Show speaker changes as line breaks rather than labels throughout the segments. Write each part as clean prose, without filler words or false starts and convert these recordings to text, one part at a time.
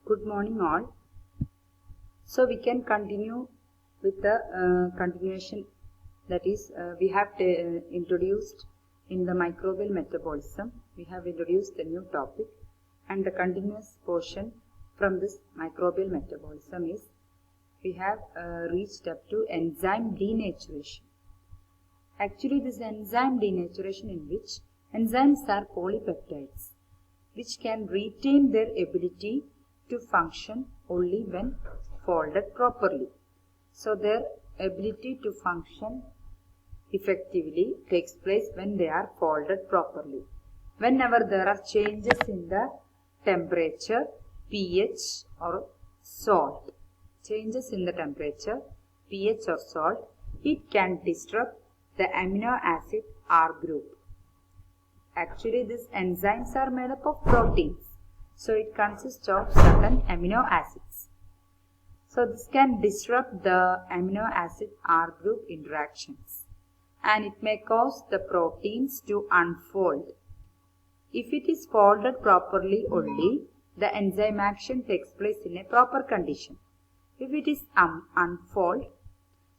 Good morning all. So we can continue with the continuation, that is we have introduced in the microbial metabolism, we have introduced a new topic, and the continuous portion from this microbial metabolism is we have reached up to enzyme denaturation. Actually, this enzyme denaturation in which enzymes are polypeptides which can retain their ability to function only when folded properly. So their ability to function effectively takes place when they are folded properly. Whenever there are changes in the temperature, pH or salt, changes in the temperature, pH or salt, it can disrupt the amino acid R group. Actually, these enzymes are made up of proteins. So it consists of certain amino acids. So this can disrupt the amino acid R group interactions, and it may cause the proteins to unfold. If it is folded properly only, the enzyme action takes place in a proper condition. If it is unfolded,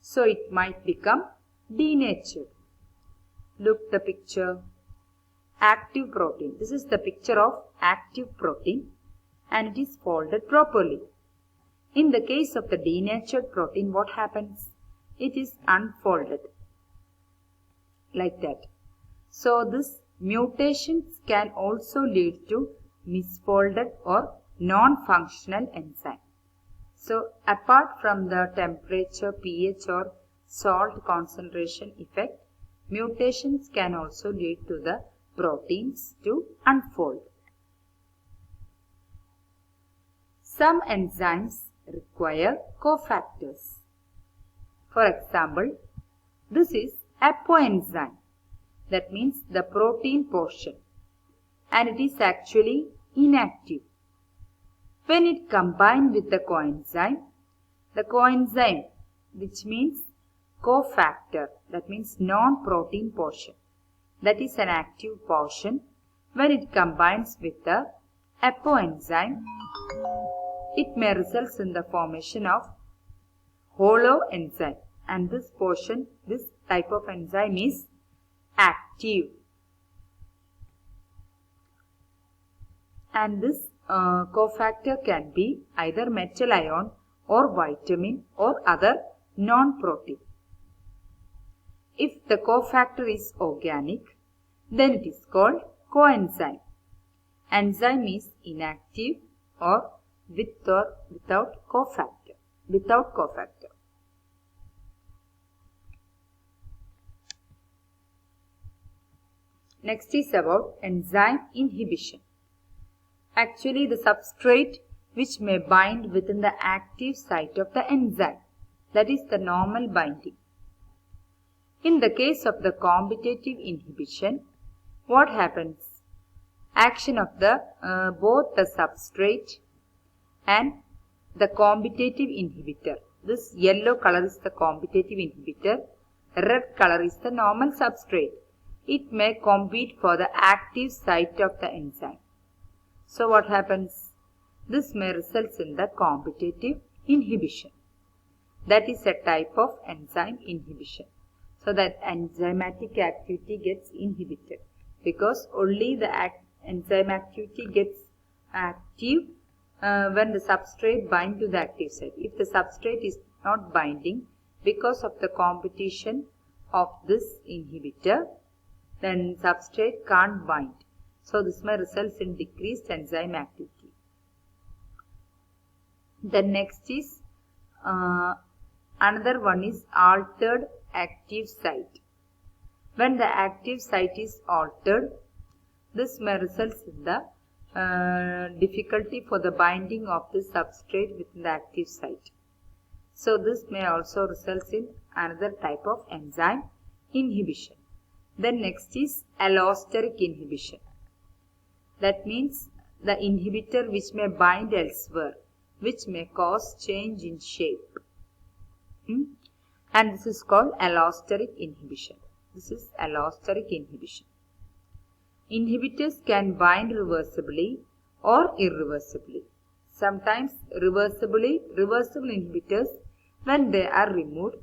so it might become denatured. Look the picture. Active protein. This is the picture of active protein, and it is folded properly. In the case of the denatured protein, what happens? It is unfolded like that. So this mutations can also lead to misfolded or non-functional enzyme. So apart from the temperature, pH or salt concentration effect, mutations can also lead to the proteins to unfold. Some enzymes require cofactors. For example, this is apoenzyme, that means the protein portion, and it is actually inactive. When it combines with the coenzyme which means cofactor, that means non-protein portion, that is an active portion, when it combines with the apoenzyme, it may result in the formation of holoenzyme, and this type of enzyme is active. And this cofactor can be either metal ion or vitamin or other non-protein. If the cofactor is organic, then it is called coenzyme. Enzyme is inactive or with or without cofactor. Next is about enzyme inhibition. Actually, the substrate which may bind within the active site of the enzyme, that is the normal binding. In the case of the competitive inhibition, what happens? Action of the both the substrate and the competitive inhibitor. This yellow color is the competitive inhibitor, red color is the normal substrate. It may compete for the active site of the enzyme. So what happens? This may result in the competitive inhibition. That is a type of enzyme inhibition. So that enzymatic activity gets inhibited, because only the enzyme activity gets active when the substrate binds to the active site. If the substrate is not binding because of the competition of this inhibitor, then substrate can't bind. So this may result in decreased enzyme activity. The next is another one is altered active site. When the active site is altered, this may result in the difficulty for the binding of the substrate within the active site. So this may also result in another type of enzyme inhibition. Then next is allosteric inhibition. That means the inhibitor which may bind elsewhere, which may cause change in shape. And this is called allosteric inhibition. Inhibitors can bind reversibly or irreversibly. sometimes reversible inhibitors, when they are removed,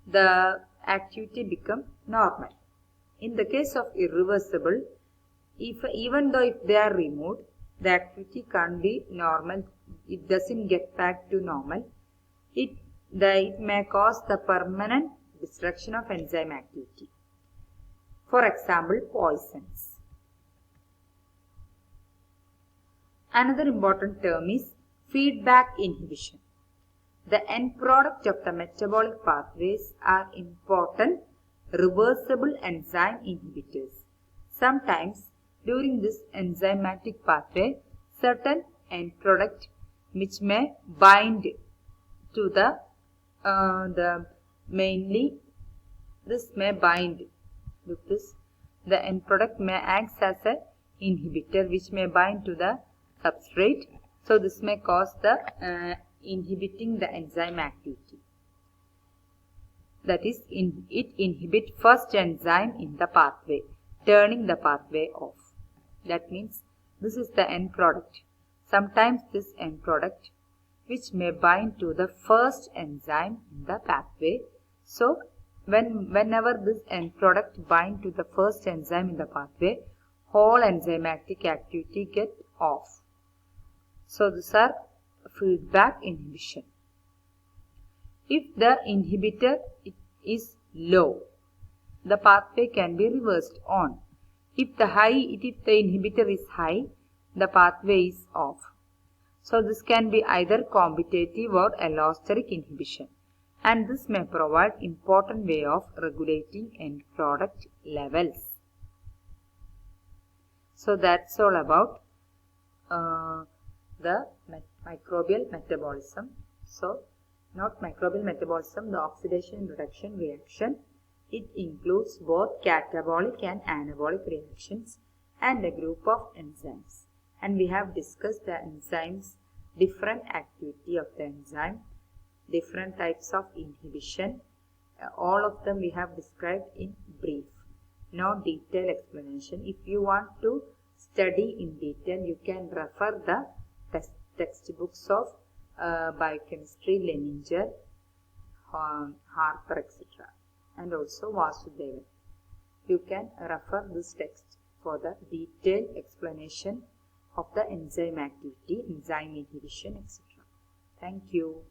the activity becomes normal. In the case of irreversible, even though if they are removed, the activity can't be normal. It doesn't get back to normal. It may cause the permanent destruction of enzyme activity. For example, poisons. Another important term is feedback inhibition. The end product of the metabolic pathways are important reversible enzyme inhibitors. Sometimes during this enzymatic pathway, certain end product which may bind to the end product may act as a inhibitor which may bind to the substrate. So this may cause the inhibiting the enzyme activity. That is, it inhibits first enzyme in the pathway, turning the pathway off. That means this is the end product. Sometimes this end product which may bind to the first enzyme in the pathway. So whenever this end product bind to the first enzyme in the pathway, whole enzymatic activity get off. So these are feedback inhibition. If the inhibitor is low, the pathway can be reversed on. If the inhibitor is high, the pathway is off. So this can be either competitive or allosteric inhibition, and this may provide important way of regulating end product levels. So that's all about the microbial metabolism. So not microbial metabolism, the oxidation reduction reaction. It includes both catabolic and anabolic reactions and a group of enzymes. And we have discussed the enzymes, different activity of the enzyme, different types of inhibition. All of them we have described in brief. No detailed explanation. If you want to study in detail, you can refer the textbooks of biochemistry, Leninger, Harper, etc. and also Vasudevan. You can refer this text for the detailed explanation of the enzyme activity, enzyme inhibition, etc. Thank you.